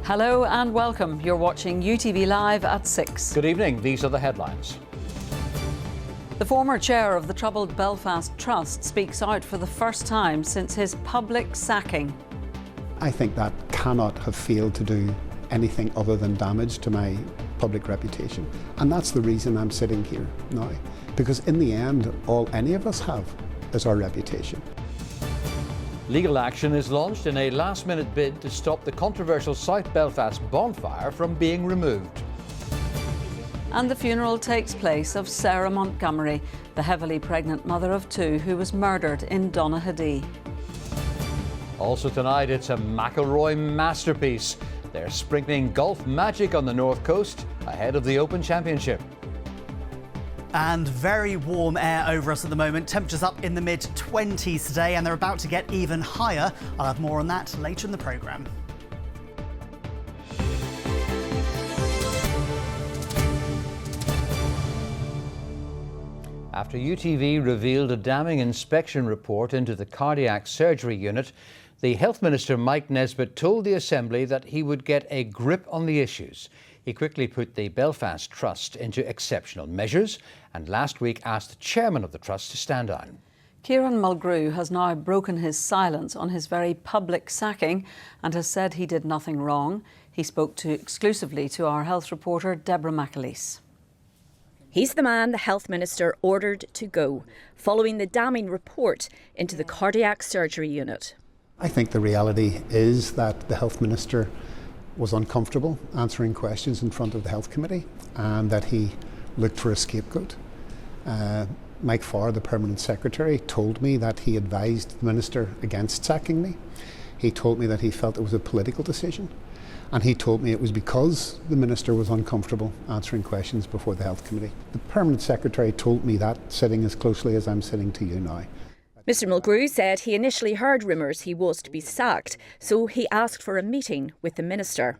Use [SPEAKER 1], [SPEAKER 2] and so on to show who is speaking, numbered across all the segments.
[SPEAKER 1] Hello and welcome. You're watching UTV Live at 6.
[SPEAKER 2] Good evening. These are the headlines.
[SPEAKER 1] The former chair of the troubled Belfast Trust speaks out for the first time since his public sacking.
[SPEAKER 3] I think that cannot have failed to do anything other than damage to my public reputation. And that's the reason I'm sitting here now. Because in the end, all any of us have is our reputation.
[SPEAKER 2] Legal action is launched in a last-minute bid to stop the controversial South Belfast bonfire from being removed.
[SPEAKER 1] And the funeral takes place of Sharon Montgomery, the heavily pregnant mother of 2 who was murdered in Donaghadee.
[SPEAKER 2] Also tonight, it's a McIlroy masterpiece. They're sprinkling golf magic on the North Coast ahead of the Open Championship.
[SPEAKER 4] And very warm air over us at the moment. Temperatures up in the mid-20s today, and they're about to get even higher. I'll have more on that later in the programme.
[SPEAKER 2] After UTV revealed a damning inspection report into the cardiac surgery unit, the Health Minister Mike Nesbitt told the Assembly that he would get a grip on the issues. He quickly put the Belfast Trust into exceptional measures and last week asked the chairman of the Trust to stand down.
[SPEAKER 1] Kieran Mulgru has now broken his silence on his very public sacking and has said he did nothing wrong. He spoke exclusively to our health reporter Deborah McAleese.
[SPEAKER 5] He's the man the Health Minister ordered to go, following the damning report into the cardiac surgery unit.
[SPEAKER 3] I think the reality is that the Health Minister was uncomfortable answering questions in front of the Health Committee and that he looked for a scapegoat. Mike Farr, the Permanent Secretary, told me that he advised the Minister against sacking me. He told me that he felt it was a political decision, and he told me it was because the Minister was uncomfortable answering questions before the Health Committee. The Permanent Secretary told me that sitting as closely as I'm sitting to you now.
[SPEAKER 5] Mr Mulgru said he initially heard rumours he was to be sacked, so he asked for a meeting with the Minister.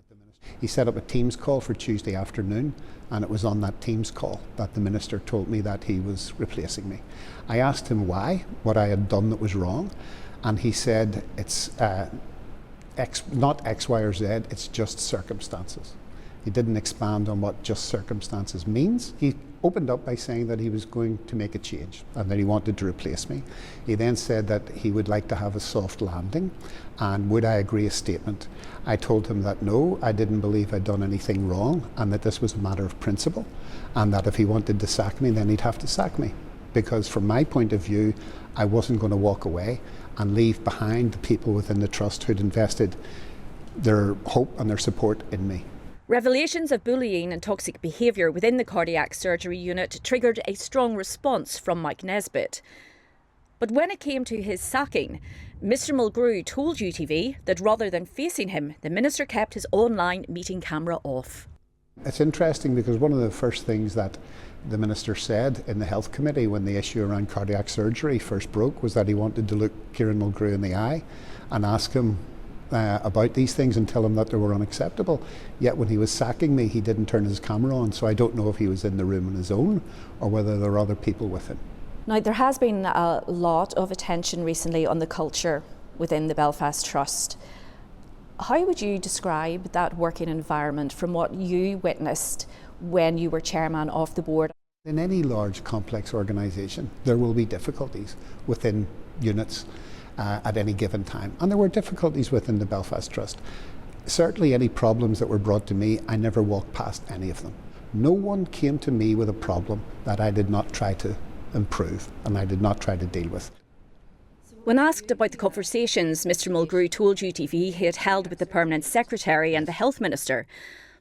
[SPEAKER 3] He set up a Teams call for Tuesday afternoon, and it was on that Teams call that the Minister told me that he was replacing me. I asked him why, what I had done that was wrong, and he said it's not X, Y or Z, it's just circumstances. He didn't expand on what just circumstances means. He opened up by saying that he was going to make a change and that he wanted to replace me. He then said that he would like to have a soft landing and would I agree a statement. I told him that no, I didn't believe I'd done anything wrong and that this was a matter of principle and that if he wanted to sack me then he'd have to sack me, because from my point of view I wasn't going to walk away and leave behind the people within the Trust who'd invested their hope and their support in me.
[SPEAKER 5] Revelations of bullying and toxic behaviour within the cardiac surgery unit triggered a strong response from Mike Nesbitt. But when it came to his sacking, Mr Mulgru told UTV that rather than facing him, the Minister kept his online meeting camera off.
[SPEAKER 3] It's interesting because one of the first things that the Minister said in the Health Committee when the issue around cardiac surgery first broke was that he wanted to look Kieran Mulgru in the eye and ask him about these things and tell him that they were unacceptable. Yet when he was sacking me, he didn't turn his camera on, so I don't know if he was in the room on his own or whether there were other people with him.
[SPEAKER 5] Now, there has been a lot of attention recently on the culture within the Belfast Trust. How would you describe that working environment from what you witnessed when you were chairman of the board?
[SPEAKER 3] In any large complex organisation, there will be difficulties within units at any given time. And there were difficulties within the Belfast Trust. Certainly any problems that were brought to me, I never walked past any of them. No one came to me with a problem that I did not try to improve and I did not try to deal with.
[SPEAKER 5] When asked about the conversations Mr Mulgru told UTV he had held with the Permanent Secretary and the Health Minister,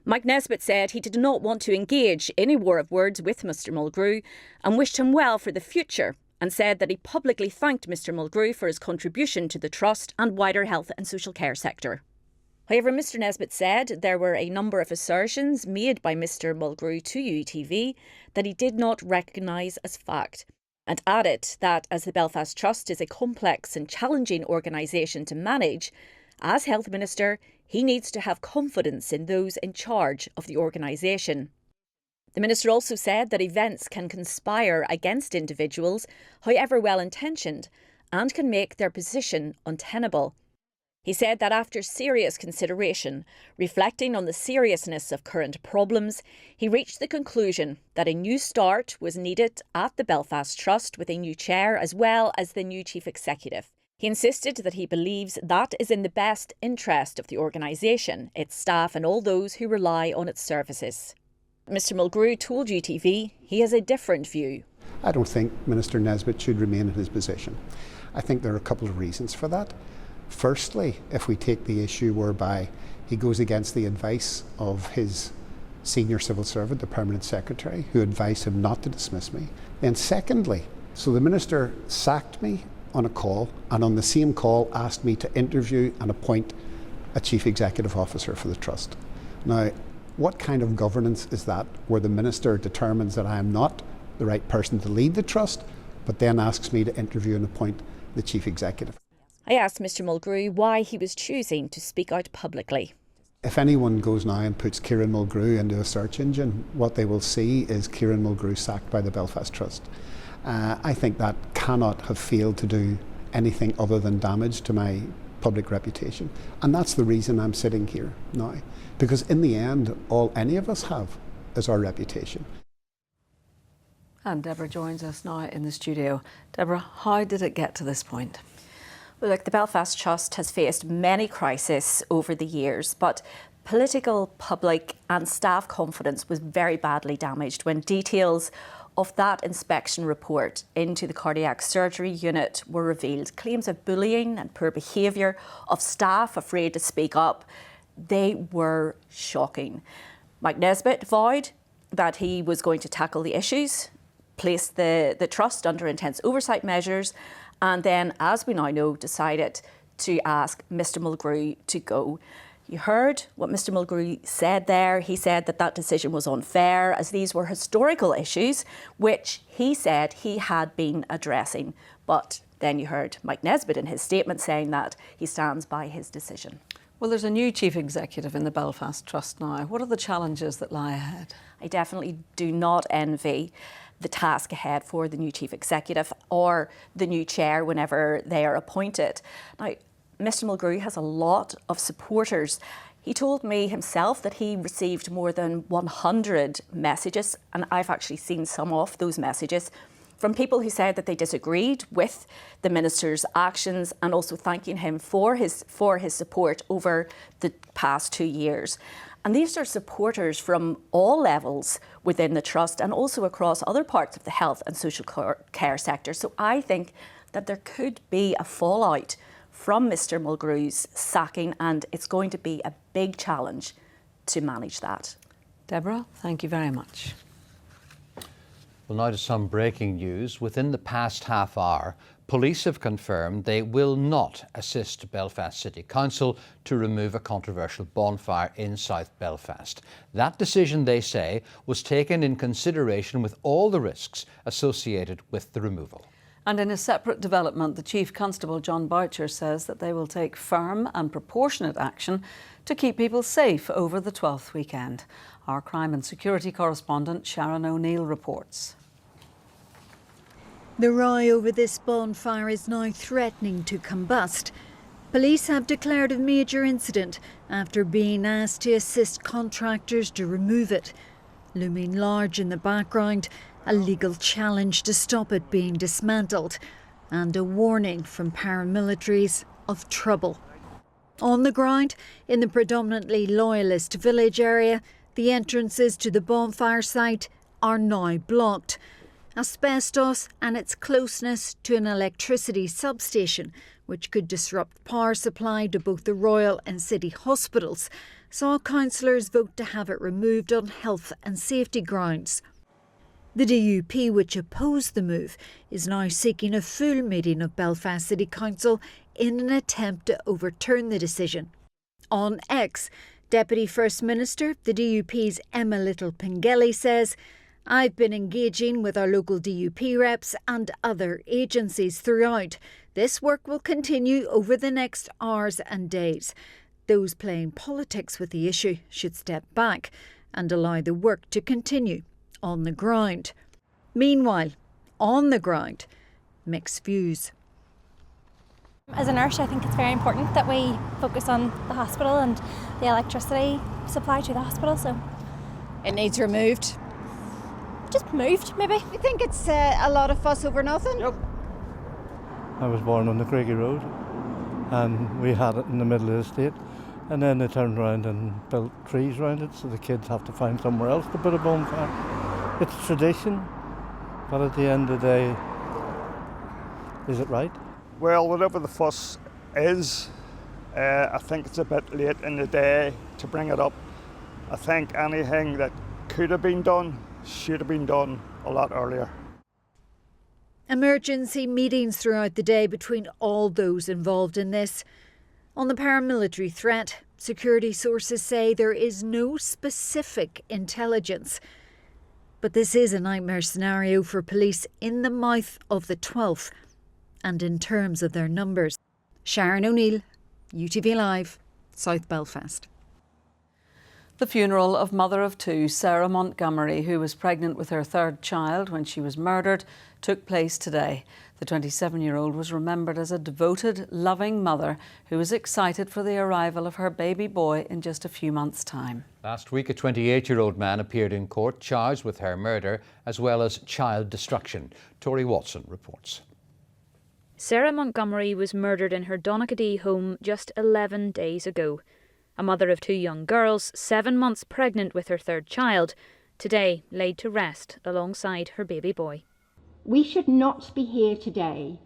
[SPEAKER 5] Mike Nesbitt said he did not want to engage in a war of words with Mr Mulgru and wished him well for the future, and said that he publicly thanked Mr Mulgru for his contribution to the Trust and wider health and social care sector. However, Mr Nesbitt said there were a number of assertions made by Mr Mulgru to UTV that he did not recognise as fact, and added that as the Belfast Trust is a complex and challenging organisation to manage, as Health Minister, he needs to have confidence in those in charge of the organisation. The Minister also said that events can conspire against individuals, however well-intentioned, and can make their position untenable. He said that after serious consideration, reflecting on the seriousness of current problems, he reached the conclusion that a new start was needed at the Belfast Trust with a new chair as well as the new chief executive. He insisted that he believes that is in the best interest of the organisation, its staff and all those who rely on its services. Mr Mulgru told UTV he has a different view.
[SPEAKER 3] I don't think Minister Nesbitt should remain in his position. I think there are a couple of reasons for that. Firstly, if we take the issue whereby he goes against the advice of his senior civil servant, the permanent secretary, who advised him not to dismiss me. Then secondly, so the minister sacked me on a call, and on the same call asked me to interview and appoint a chief executive officer for the trust. Now, what kind of governance is that, where the minister determines that I am not the right person to lead the trust, but then asks me to interview and appoint the chief executive?
[SPEAKER 5] I asked Mr Mulgru why he was choosing to speak out publicly.
[SPEAKER 3] If anyone goes now and puts Kieran Mulgru into a search engine, what they will see is Kieran Mulgru sacked by the Belfast Trust. I think that cannot have failed to do anything other than damage to my public reputation. And that's the reason I'm sitting here now. Because in the end, all any of us have is our reputation.
[SPEAKER 1] And Deborah joins us now in the studio. Deborah, how did it get to this point?
[SPEAKER 5] Well, look, the Belfast Trust has faced many crises over the years, but political, public and staff confidence was very badly damaged when details of that inspection report into the cardiac surgery unit were revealed. Claims of bullying and poor behaviour, of staff afraid to speak up, they were shocking. Mike Nesbitt vowed that he was going to tackle the issues, place the trust under intense oversight measures, and then, as we now know, decided to ask Mr Mulgru to go. You heard what Mr Mulgru said there. He said that that decision was unfair, as these were historical issues which he said he had been addressing. But then you heard Mike Nesbitt in his statement saying that he stands by his decision.
[SPEAKER 1] Well, there's a new chief executive in the Belfast Trust now. What are the challenges that lie ahead?
[SPEAKER 5] I definitely do not envy the task ahead for the new chief executive or the new chair whenever they are appointed. Now, Mr Mulgru has a lot of supporters. He told me himself that he received more than 100 messages, and I've actually seen some of those messages, from people who said that they disagreed with the minister's actions and also thanking him for his support over the past 2 years. And these are supporters from all levels within the trust and also across other parts of the health and social care sector. So I think that there could be a fallout from Mr Mulgru's sacking, and it's going to be a big challenge to manage that.
[SPEAKER 1] Deborah, thank you very much.
[SPEAKER 2] Well, now to some breaking news. Within the past half hour, police have confirmed they will not assist Belfast City Council to remove a controversial bonfire in South Belfast. That decision, they say, was taken in consideration with all the risks associated with the removal.
[SPEAKER 1] And in a separate development, the Chief Constable John Boucher says that they will take firm and proportionate action to keep people safe over the 12th weekend. Our crime and security correspondent Sharon ONeal reports.
[SPEAKER 6] The row over this bonfire is now threatening to combust. Police have declared a major incident after being asked to assist contractors to remove it. Looming large in the background, a legal challenge to stop it being dismantled, and a warning from paramilitaries of trouble. On the ground, in the predominantly loyalist village area, the entrances to the bonfire site are now blocked. Asbestos and its closeness to an electricity substation, which could disrupt power supply to both the Royal and City hospitals, saw councillors vote to have it removed on health and safety grounds. The DUP, which opposed the move, is now seeking a full meeting of Belfast City Council in an attempt to overturn the decision. On X, Deputy First Minister, the DUP's Emma Little-Pengelly says, "I've been engaging with our local DUP reps and other agencies throughout. This work will continue over the next hours and days. Those playing politics with the issue should step back and allow the work to continue on the ground." Meanwhile, on the ground, mixed views.
[SPEAKER 7] As a nurse, I think it's very important that we focus on the hospital and the electricity supply to the hospital, so...
[SPEAKER 8] It needs removed.
[SPEAKER 7] Just moved, maybe.
[SPEAKER 8] I think it's a lot of fuss over nothing.
[SPEAKER 9] Yep. I was born on the Craigie Road and we had it in the middle of the estate, and then they turned around and built trees around it so the kids have to find somewhere else to put a bonfire. It's tradition, but at the end of the day, is it right?
[SPEAKER 10] Well, whatever the fuss is, I think it's a bit late in the day to bring it up. I think anything that could have been done should have been done a lot earlier.
[SPEAKER 6] Emergency meetings throughout the day between all those involved in this. On the paramilitary threat, security sources say there is no specific intelligence. But this is a nightmare scenario for police in the mouth of the 12th and in terms of their numbers. Sharon ONeal, UTV Live, South Belfast.
[SPEAKER 1] The funeral of mother of two, Sharon Montgomery, who was pregnant with her third child when she was murdered, took place today. The 27-year-old was remembered as a devoted, loving mother who was excited for the arrival of her baby boy in just a few months' time.
[SPEAKER 2] Last week, a 28-year-old man appeared in court charged with her murder as well as child destruction. Tori Watson reports.
[SPEAKER 5] Sharon Montgomery was murdered in her Donaghadee home just 11 days ago. A mother of two young girls, 7 months pregnant with her third child, today laid to rest alongside her baby boy.
[SPEAKER 11] We should not be here today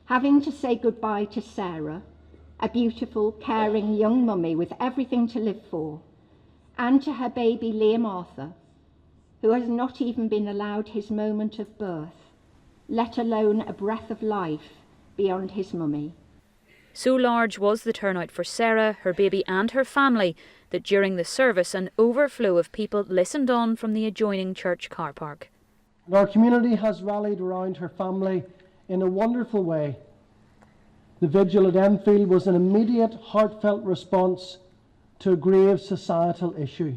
[SPEAKER 11] having to say goodbye to Sarah, a beautiful, caring young mummy with everything to live for, and to her baby Liam Arthur, who has not even been allowed his moment of birth, let alone a breath of life beyond his mummy.
[SPEAKER 5] So large was the turnout for Sarah, her baby and her family that during the service an overflow of people listened on from the adjoining church car park.
[SPEAKER 12] Our community has rallied around her family in a wonderful way. The vigil at Enfield was an immediate, heartfelt response to a grave societal issue.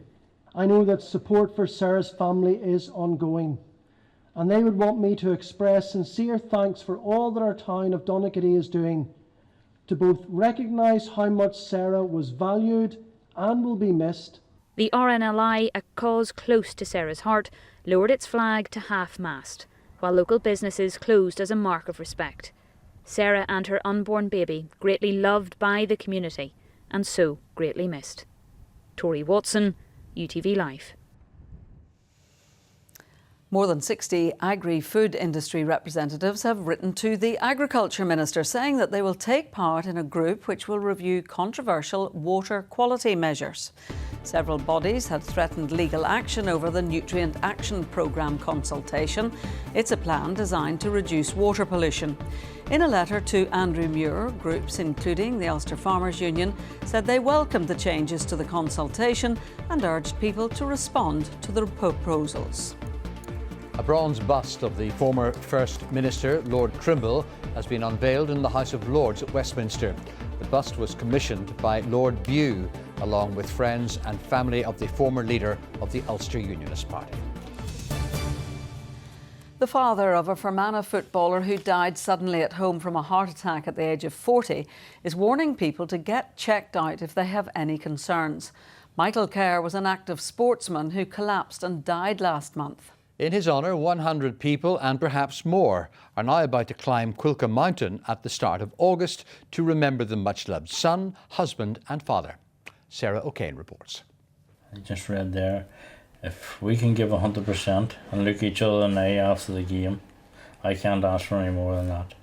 [SPEAKER 12] I know that support for Sarah's family is ongoing, and they would want me to express sincere thanks for all that our town of Donaghadee is doing to both recognise how much Sarah was valued and will be missed.
[SPEAKER 5] The RNLI, a cause close to Sarah's heart, lowered its flag to half-mast, while local businesses closed as a mark of respect. Sarah and her unborn baby, greatly loved by the community, and so greatly missed. Tori Watson, UTV Live.
[SPEAKER 1] More than 60 agri-food industry representatives have written to the Agriculture Minister saying that they will take part in a group which will review controversial water quality measures. Several bodies had threatened legal action over the Nutrient Action Programme consultation. It's a plan designed to reduce water pollution. In a letter to Andrew Muir, groups including the Ulster Farmers Union said they welcomed the changes to the consultation and urged people to respond to the proposals.
[SPEAKER 2] A bronze bust of the former First Minister, Lord Trimble, has been unveiled in the House of Lords at Westminster. The bust was commissioned by Lord Bew, along with friends and family of the former leader of the Ulster Unionist Party.
[SPEAKER 1] The father of a Fermanagh footballer who died suddenly at home from a heart attack at the age of 40 is warning people to get checked out if they have any concerns. Michael Kerr was an active sportsman who collapsed and died last month.
[SPEAKER 2] In his honour, 100 people and perhaps more are now about to climb Quilca Mountain at the start of August to remember the much-loved son, husband and father. Sharon ONeal reports.
[SPEAKER 13] I just read there, if we can give 100% and look each other in the eye after the game, I can't ask for any more than that.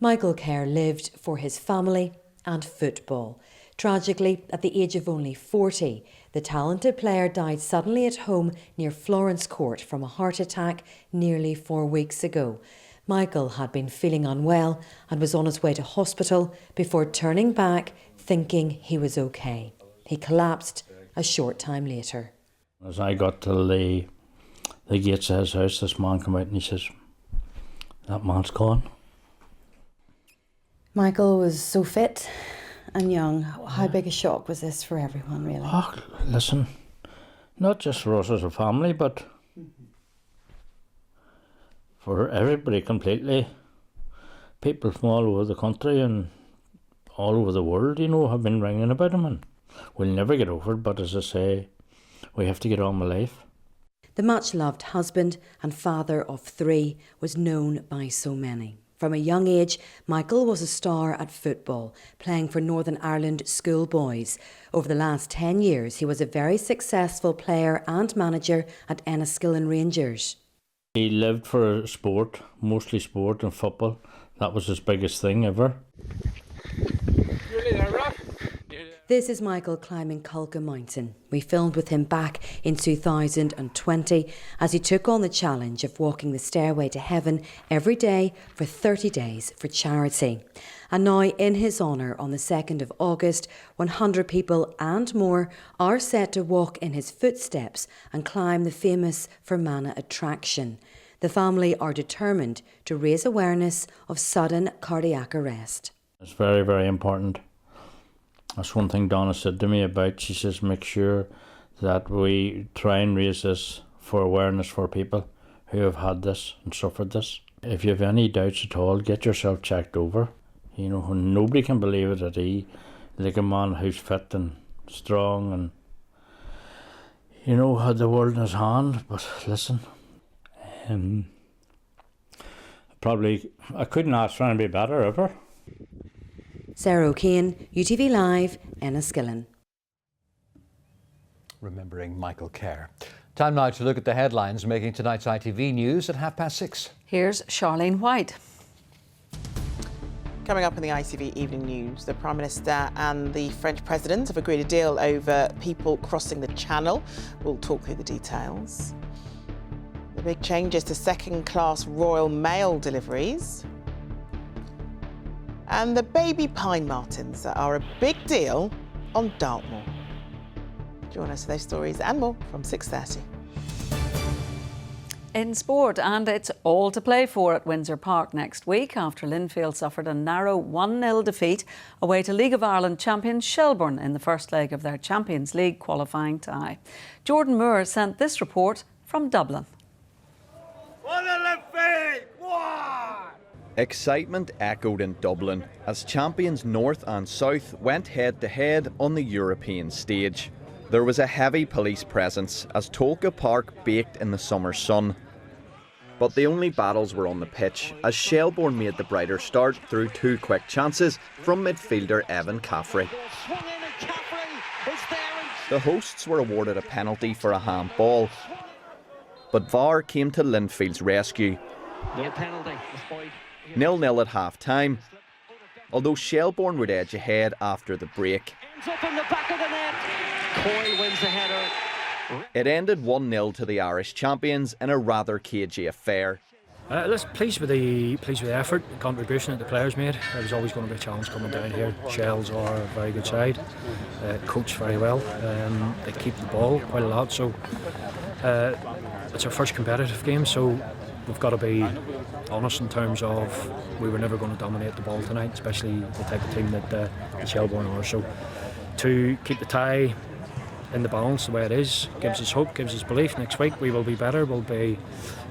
[SPEAKER 14] Michael Kerr lived for his family and football. Tragically, at the age of only 40, the talented player died suddenly at home near Florence Court from a heart attack nearly 4 weeks ago. Michael had been feeling unwell and was on his way to hospital before turning back, thinking he was okay. He collapsed a short time later.
[SPEAKER 13] As I got to the gates of his house, this man came out and he says, "That man's gone."
[SPEAKER 15] Michael was so fit and young. How big a shock was this for everyone, really?
[SPEAKER 13] Oh, listen, not just for us as a family, but for everybody completely. People from all over the country and all over the world, you know, have been ringing about him, and we'll never get over it, but as I say, we have to get on with life.
[SPEAKER 14] The much-loved husband and father of 3 was known by so many. From a young age, Michael was a star at football, playing for Northern Ireland schoolboys. Over the last 10 years, he was a very successful player and manager at Enniskillen Rangers.
[SPEAKER 13] He lived for sport, mostly sport and football. That was his biggest thing ever.
[SPEAKER 14] This is Michael climbing Culca Mountain. We filmed with him back in 2020 as he took on the challenge of walking the stairway to heaven every day for 30 days for charity. And now, in his honour, on the 2nd of August, 100 people and more are set to walk in his footsteps and climb the famous Fermanagh attraction. The family are determined to raise awareness of sudden cardiac arrest.
[SPEAKER 13] It's very, very important. That's one thing Donna said to me about. She says, make sure that we try and raise this for awareness for people who have had this and suffered this. If you have any doubts at all, get yourself checked over. You know, nobody can believe it that he, like a man who's fit and strong and, you know, had the world in his hand. But listen, I couldn't ask for anybody better ever.
[SPEAKER 14] Sharon ONeal, UTV Live, Enniskillen.
[SPEAKER 2] Remembering Michael Kerr. Time now to look at the headlines making tonight's ITV News at 6:30.
[SPEAKER 1] Here's Charlene White.
[SPEAKER 16] Coming up in the ITV Evening News, the Prime Minister and the French President have agreed a deal over people crossing the Channel. We'll talk through the details. The big changes to second-class Royal Mail deliveries. And the baby pine martens that are a big deal on Dartmoor. Join us for those stories and more from 6:30.
[SPEAKER 1] In sport, and it's all to play for at Windsor Park next week after Linfield suffered a narrow 1-0 defeat away to League of Ireland champions Shelbourne in the first leg of their Champions League qualifying tie. Jordan Moore sent this report from Dublin.
[SPEAKER 17] Excitement echoed in Dublin as champions North and South went head-to-head on the European stage. There was a heavy police presence as Tolka Park baked in the summer sun. But the only battles were on the pitch as Shelbourne made the brighter start through 2 quick chances from midfielder Evan Caffrey. The hosts were awarded a penalty for a handball, but VAR came to Linfield's rescue.
[SPEAKER 18] No penalty.
[SPEAKER 17] 0-0 at half-time, although Shelbourne would edge ahead after the break.
[SPEAKER 18] Ends up in the back of the net. Coyle wins the header.
[SPEAKER 17] It ended 1-0 to the Irish champions in a rather cagey affair.
[SPEAKER 19] Pleased with the effort, the contribution that the players made. There was always going to be a challenge coming down here. Shells are a very good side, coach very well. They keep the ball quite a lot, so it's our first competitive game, so we've got to be honest in terms of we were never going to dominate the ball tonight, especially the type of team that Shelbourne are. So to keep the tie in the balance the way it is gives us hope, gives us belief. Next week we will be better. We'll be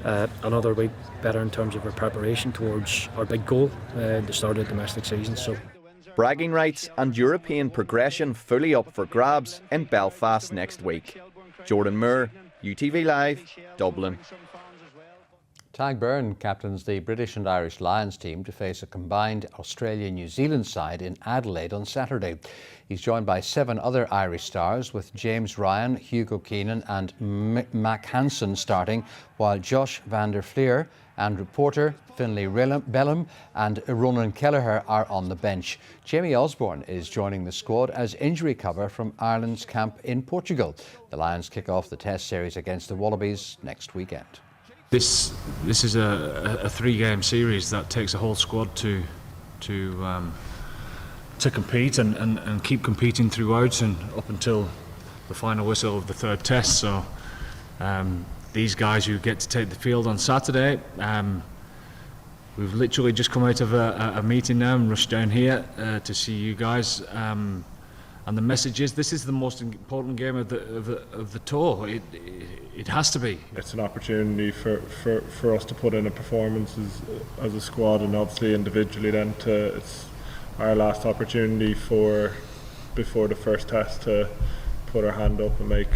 [SPEAKER 19] another week better in terms of our preparation towards our big goal, the start of the domestic season. So
[SPEAKER 17] bragging rights and European progression fully up for grabs in Belfast next week. Jordan Moore, UTV Live, Dublin.
[SPEAKER 2] Tadhg Beirne captains the British and Irish Lions team to face a combined Australia-New Zealand side in Adelaide on Saturday. He's joined by 7 other Irish stars, with James Ryan, Hugo Keenan and Mac Hansen starting, while Josh van der Fleer, Andrew Porter, Finlay Bellum and Ronan Kelleher are on the bench. Jamie Osborne is joining the squad as injury cover from Ireland's camp in Portugal. The Lions kick off the Test series against the Wallabies next weekend.
[SPEAKER 20] This is a 3-game series that takes a whole squad to compete and keep competing throughout and up until the final whistle of the 3rd test. So these guys who get to take the field on Saturday, we've literally just come out of a meeting now and rushed down here to see you guys. And the message is, this is the most important game of the tour. It has to be.
[SPEAKER 21] It's an opportunity for us to put in a performance as a squad, and obviously individually then it's our last opportunity before the first test to put our hand up and make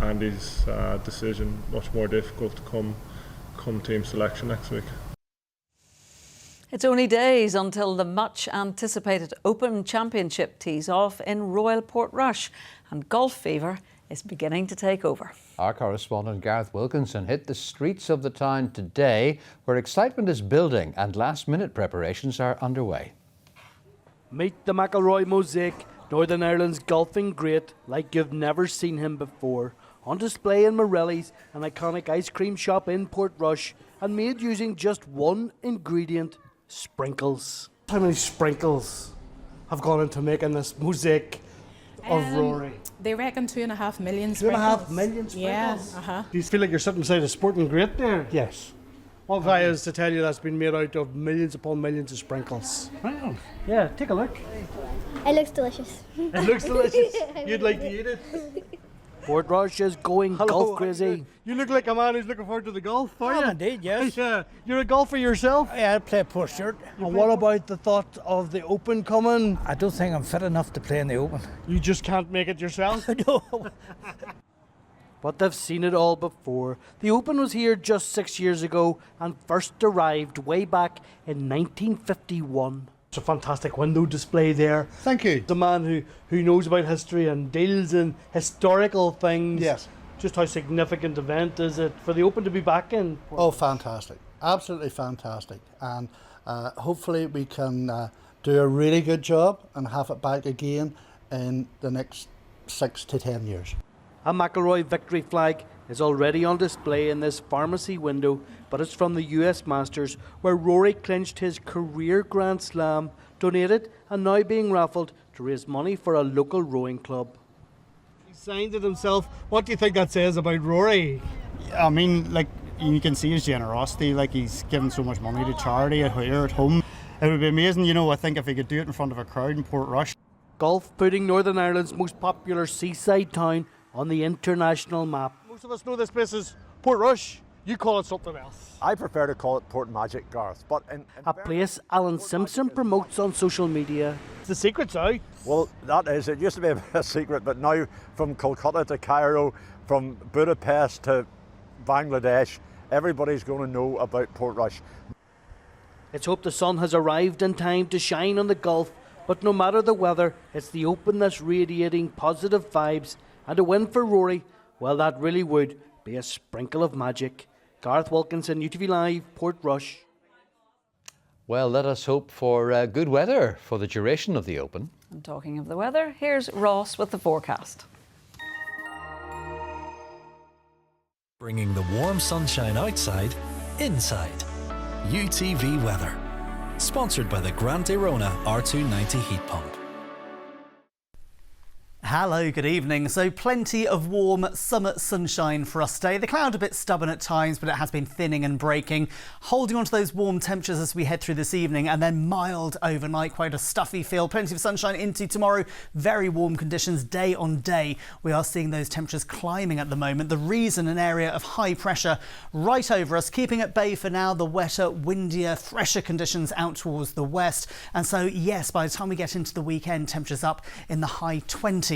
[SPEAKER 21] Andy's decision much more difficult come team selection next week.
[SPEAKER 1] It's only days until the much anticipated Open Championship tees off in Royal Portrush, and golf fever is beginning to take over.
[SPEAKER 2] Our correspondent Gareth Wilkinson hit the streets of the town today, where excitement is building and last-minute preparations are underway.
[SPEAKER 22] Meet the McIlroy Mosaic, Northern Ireland's golfing great like you've never seen him before. On display in Morelli's, an iconic ice cream shop in Portrush, and made using just one ingredient: sprinkles. How many sprinkles have gone into making this mosaic of Rory?
[SPEAKER 23] They reckon 2.5 million sprinkles.
[SPEAKER 22] 2.5 million sprinkles?
[SPEAKER 23] Yeah.
[SPEAKER 22] Do you feel like you're sitting beside a sporting great there?
[SPEAKER 23] Yes.
[SPEAKER 22] What if I was to tell you that's been made out of millions upon millions of sprinkles? Wow. Yeah, take a look.
[SPEAKER 24] It looks delicious.
[SPEAKER 22] It looks delicious. You'd like to eat it? Portrush is going golf crazy. You look like a man who's looking forward to the golf, are you?
[SPEAKER 25] Indeed, yes.
[SPEAKER 22] Yeah. You're a golfer yourself?
[SPEAKER 25] Yeah, I play post shirt.
[SPEAKER 22] And what about the thought of the Open coming?
[SPEAKER 25] I don't think I'm fit enough to play in the Open.
[SPEAKER 22] You just can't make it yourself?
[SPEAKER 25] No.
[SPEAKER 22] But they've seen it all before. The Open was here just 6 years ago and first arrived way back in 1951. It's a fantastic window display there.
[SPEAKER 3] Thank you.
[SPEAKER 22] The man who knows about history and deals in historical things.
[SPEAKER 3] Yes.
[SPEAKER 22] Just how significant event is it for the Open to be back in?
[SPEAKER 26] Oh, fantastic. Absolutely fantastic. And hopefully we can do a really good job and have it back again in the next 6 to 10 years.
[SPEAKER 22] A McIlroy victory flag is already on display in this pharmacy window, but it's from the US Masters, where Rory clinched his career Grand Slam, donated and now being raffled to raise money for a local rowing club. He signed it himself. What do you think that says about Rory?
[SPEAKER 27] I mean, like, you can see his generosity, like he's given so much money to charity here at home. It would be amazing, I think if he could do it in front of a crowd in Portrush.
[SPEAKER 22] Golf putting Northern Ireland's most popular seaside town on the international map. Most of us know this place is Portrush. You call it something else.
[SPEAKER 28] I prefer to call it Port Magic, Gareth. But
[SPEAKER 22] a place Alan Simpson promotes on social media. The secret's out.
[SPEAKER 28] Well, that is. It used to be a secret, but now from Calcutta to Cairo, from Budapest to Bangladesh, everybody's going to know about Portrush.
[SPEAKER 22] It's hoped the sun has arrived in time to shine on the golf, but no matter the weather, it's the Open that's radiating positive vibes. And a win for Rory, well, that really would be a sprinkle of magic. Gareth Wilkinson, UTV Live, Portrush.
[SPEAKER 2] Well, let us hope for good weather for the duration of the Open.
[SPEAKER 1] And talking of the weather, here's Ross with the forecast.
[SPEAKER 29] Bringing the warm sunshine outside, inside. UTV Weather. Sponsored by the Grande Rona R290 heat pump.
[SPEAKER 4] Hello, good evening. So plenty of warm summer sunshine for us today. The cloud a bit stubborn at times, but it has been thinning and breaking, holding on to those warm temperatures as we head through this evening, and then mild overnight, quite a stuffy feel. Plenty of sunshine into tomorrow. Very warm conditions day on day. We are seeing those temperatures climbing at the moment. The reason, an area of high pressure right over us, keeping at bay for now the wetter, windier, fresher conditions out towards the west. And so, yes, by the time we get into the weekend, temperatures up in the high 20s.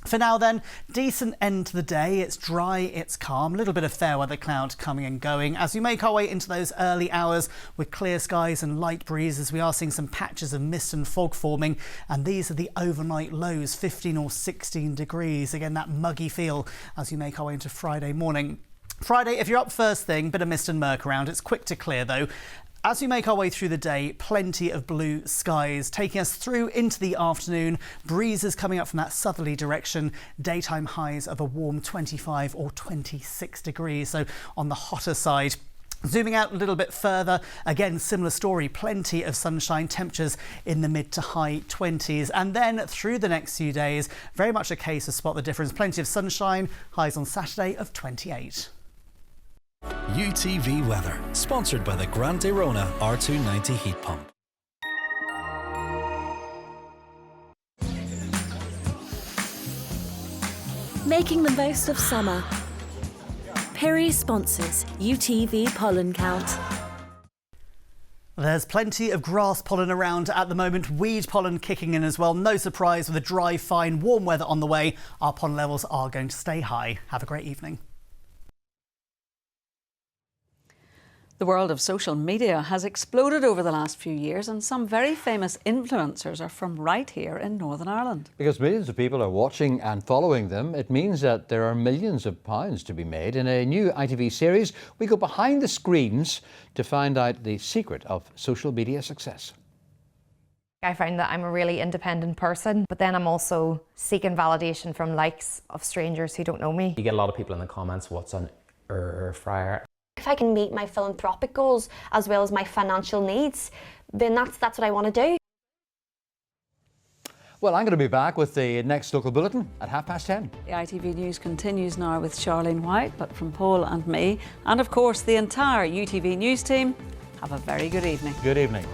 [SPEAKER 4] For now then, decent end to the day. It's dry, it's calm, a little bit of fair weather cloud coming and going. As we make our way into those early hours with clear skies and light breezes, we are seeing some patches of mist and fog forming, and these are the overnight lows, 15 or 16 degrees. Again, that muggy feel as we make our way into Friday morning. Friday, if you're up first thing, bit of mist and murk around. It's quick to clear though. As we make our way through the day, plenty of blue skies taking us through into the afternoon. Breezes coming up from that southerly direction. Daytime highs of a warm 25 or 26 degrees, so on the hotter side. Zooming out a little bit further, again, similar story, plenty of sunshine, temperatures in the mid to high 20s. And then through the next few days, very much a case of spot the difference. Plenty of sunshine, highs on Saturday of 28.
[SPEAKER 29] UTV Weather, sponsored by the Grande Rona R290 heat pump.
[SPEAKER 30] Making the most of summer. Perry sponsors UTV Pollen Count.
[SPEAKER 4] There's plenty of grass pollen around at the moment, weed pollen kicking in as well. No surprise, with the dry, fine, warm weather on the way, our pollen levels are going to stay high. Have a great evening.
[SPEAKER 1] The world of social media has exploded over the last few years, and some very famous influencers are from right here in Northern Ireland.
[SPEAKER 2] Because millions of people are watching and following them, it means that there are millions of pounds to be made. In a new ITV series, we go behind the screens to find out the secret of social media success.
[SPEAKER 5] I find that I'm a really independent person, but then I'm also seeking validation from likes of strangers who don't know me.
[SPEAKER 6] You get a lot of people in the comments, what's on air fryer?
[SPEAKER 7] If I can meet my philanthropic goals as well as my financial needs, then that's what I want to do.
[SPEAKER 2] Well, I'm going to be back with the next local bulletin at 10:30.
[SPEAKER 1] The ITV News continues now with Charlene White, but from Paul and me, and of course the entire UTV News team, have a very good evening.
[SPEAKER 2] Good evening.